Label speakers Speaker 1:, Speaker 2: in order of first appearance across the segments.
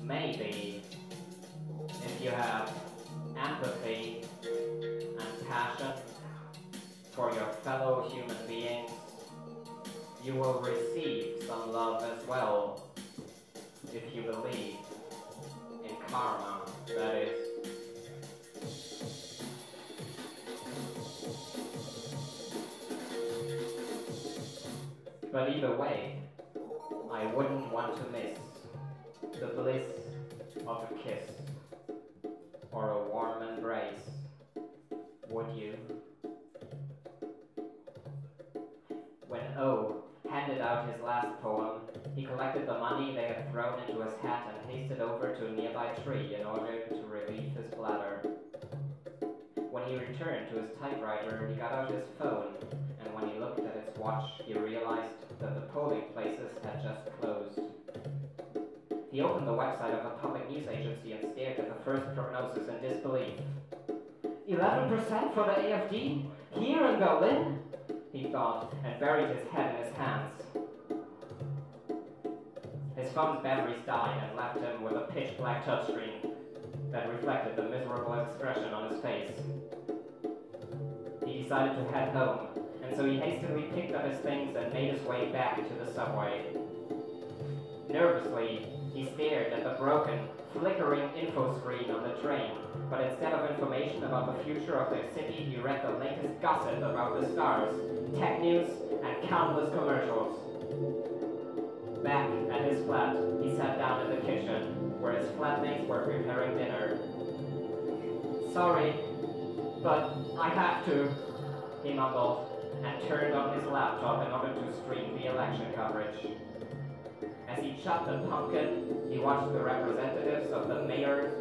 Speaker 1: Maybe if you have empathy and passion for your fellow human beings, you will receive some love as well, if you believe in karma, that is. But either way, I wouldn't want to miss the bliss of a kiss or a warm embrace, would you? When O handed out his last poem, he collected the money they had thrown into his hat and hasted over to a nearby tree in order to relieve his bladder. When he returned to his typewriter, he got out his phone, and when he looked at its watch, he realized that the polling places had just closed. He opened the website of a public news agency and stared at the first prognosis in disbelief. 11% for the AFD? Here in Berlin? He thought, and buried his head in his hands. His phone's batteries died and left him with a pitch-black touchscreen that reflected the miserable expression on his face. He decided to head home, and so he hastily picked up his things and made his way back to the subway. Nervously, he stared at the broken, flickering info screen on the train, but instead of information about the future of their city, he read the latest gossip about the stars, tech news, and countless commercials. Back at his flat, he sat down in the kitchen, where his flatmates were preparing dinner. Sorry, but I have to, he mumbled, and turned on his laptop in order to stream the election coverage. As he chopped the pumpkin, he watched the representatives of the mayor's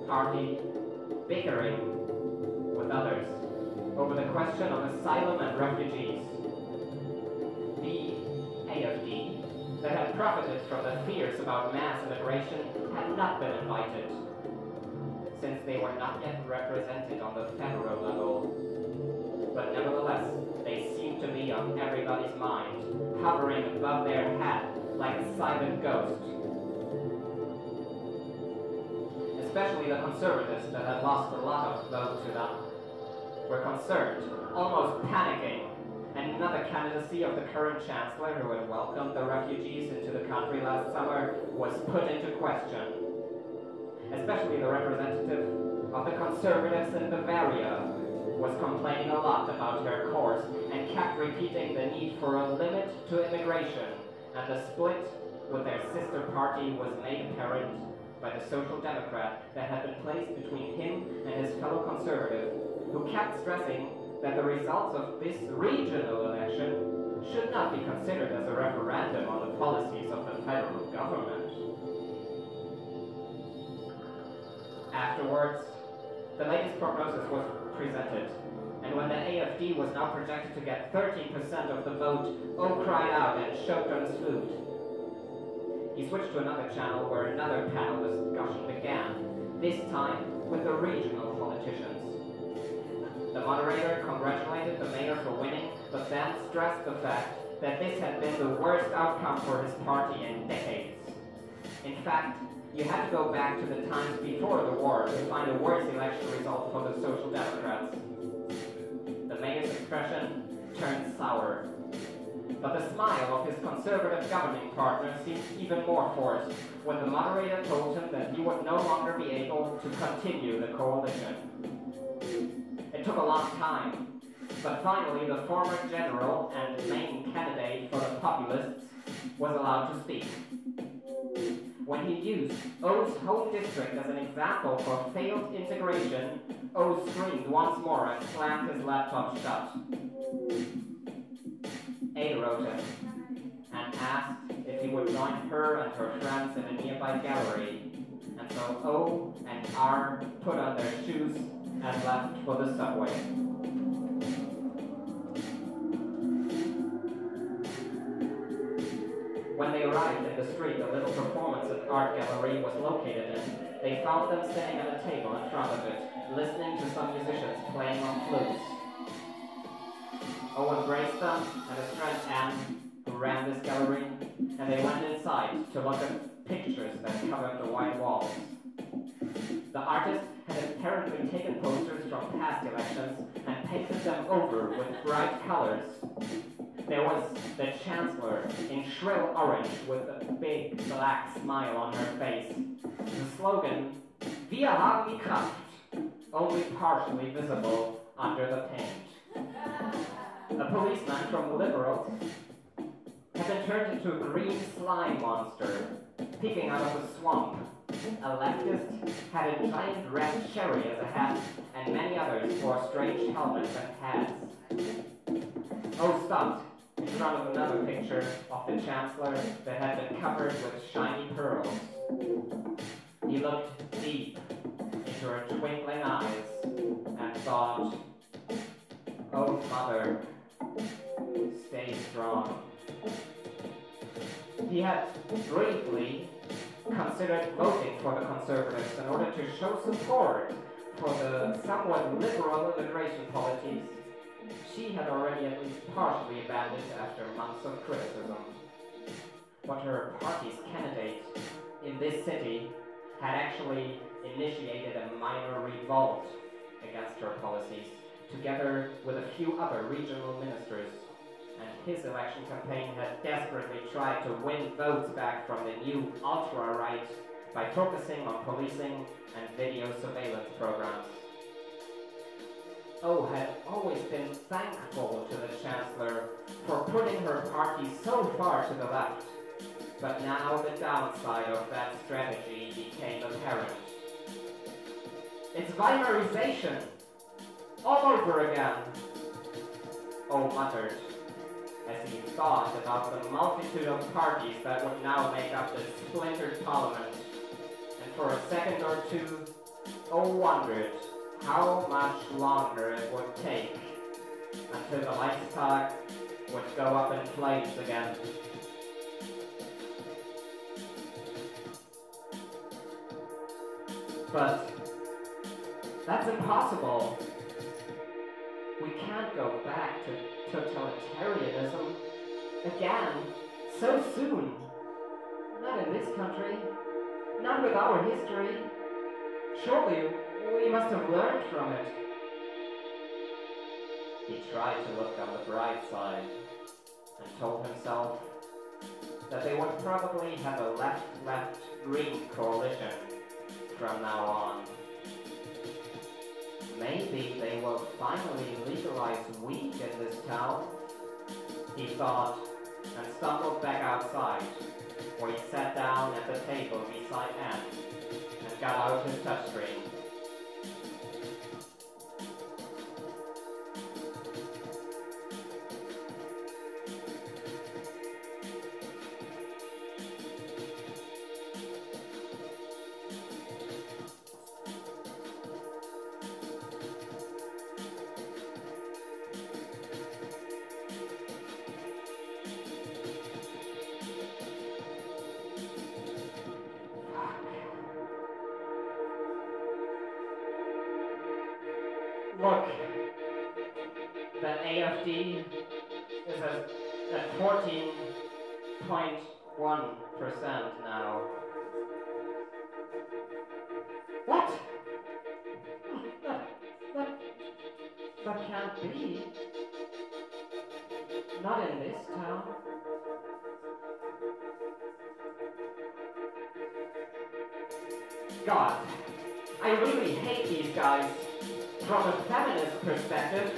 Speaker 1: party bickering with others over the question of asylum and refugees. The AFD, that had profited from the fears about mass immigration, had not been invited, since they were not yet represented on the federal level. But nevertheless, they seemed to be on everybody's mind, hovering above their head like a silent ghost. Especially the conservatives that had lost a lot of votes to them were concerned, almost panicking, and another candidacy of the current chancellor who had welcomed the refugees into the country last summer was put into question. Especially the representative of the conservatives in Bavaria was complaining a lot about her course and kept repeating the need for a limit to immigration, and the split with their sister party was made apparent by the Social Democrat that had been placed between him and his fellow conservative, who kept stressing that the results of this regional election should not be considered as a referendum on the policies of the federal government. Afterwards, the latest prognosis was presented, and when the AFD was now projected to get 13% of the vote, O cried out and choked on his flute. He switched to another channel where another panel discussion began, this time with the regional politicians. The moderator congratulated the mayor for winning, but then stressed the fact that this had been the worst outcome for his party in decades. In fact, you had to go back to the times before the war to find a worse election result for the Social Democrats. The mayor's expression turned sour, but the smile of his conservative governing partner seemed even more forced when the moderator told him that he would no longer be able to continue the coalition. It took a long time, but finally the former general and main candidate for the populists was allowed to speak. When he used O's home district as an example for failed integration, O screamed once more and slammed his laptop shut. A wrote him and asked if he would join her and her friends in a nearby gallery, and so O and R put on their shoes and left for the subway. When they arrived in the street the little performance and art gallery was located in, they found them sitting at a table in front of it, listening to some musicians playing on flutes. O embraced them and his friend Anne, who ran this gallery, and they went inside to look at pictures that covered the white walls. The artist had apparently taken posters from past elections and painted them over with bright colors. There was the Chancellor in shrill orange with a big black smile on her face. The slogan, "Wir haben die Kraft," only partially visible under the paint. A policeman from the Liberals had been turned into a green slime monster, peeking out of a swamp. A leftist had a giant red cherry as a hat, and many others wore strange helmets and hats. O stopped in front of another picture of the Chancellor that had been covered with shiny pearls. He looked deep into her twinkling eyes and thought, "Oh, Mother, stay strong." He had briefly considered voting for the Conservatives in order to show support for the somewhat liberal immigration policies she had already at least partially abandoned after months of criticism. But her party's candidate in this city had actually initiated a minor revolt against her policies, together with a few other regional ministers, and his election campaign had desperately tried to win votes back from the new ultra-right by focusing on policing and video surveillance programs. O had always been thankful to the Chancellor for putting her party so far to the left, but now the downside of that strategy became apparent. It's Weimarization! All over again! O muttered, as he thought about the multitude of parties that would now make up the splintered parliament, and for a second or two, O wondered how much longer it would take until the Reichstag would go up in flames again. But that's impossible. We can't go back to totalitarianism again so soon. Not in this country. Not with our history. Surely we must have learned from it. He tried to look on the bright side and told himself that they would probably have a left-left green coalition from now on. Maybe they will finally legalize weed in this town, he thought, and stumbled back outside, where he sat down at the table beside Anne and got out his touchscreen. Look, the AFD is at 14.1% now. What? That can't be. Not in this town. God, I really hate these guys. From a feminist perspective,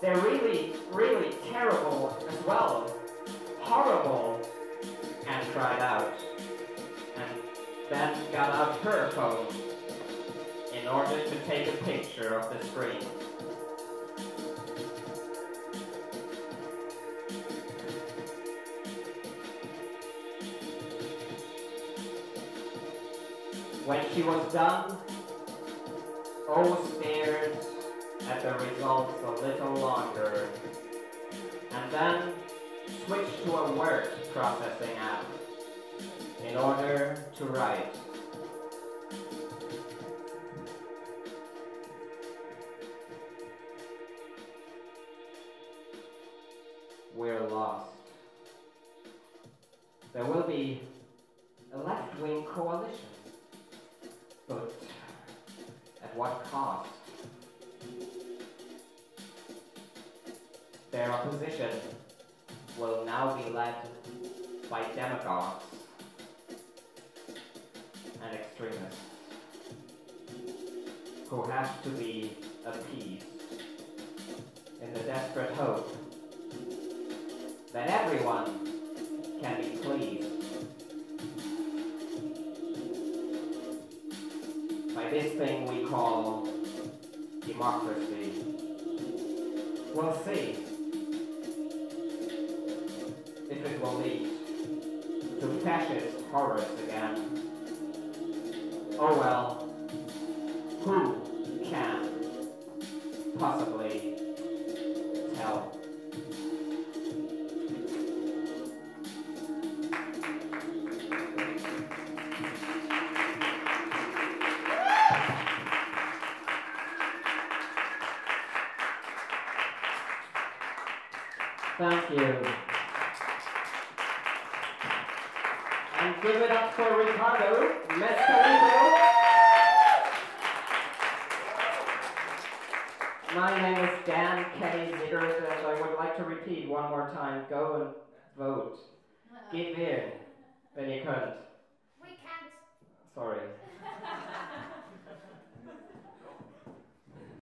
Speaker 1: they're really, really terrible as well. Horrible. Anne cried out, and then got out her phone in order to take a picture of the screen. When she was done, O stared at the results a little longer, and then switched to a word processing app in order to write. We're lost. There will be a left at what cost? Their opposition will now be led by demagogues and extremists who have to be appeased in the desperate hope that everyone can be pleased by this thing we call democracy. We'll see if it will lead to fascist horrors again. Oh well, who can possibly tell? Thank you. And give it up for Ricardo Mescalito. My name is Dan K. Ziggers, and I would like to repeat one more time, go and vote. Give in. Then you couldn't.
Speaker 2: We can't.
Speaker 1: Sorry.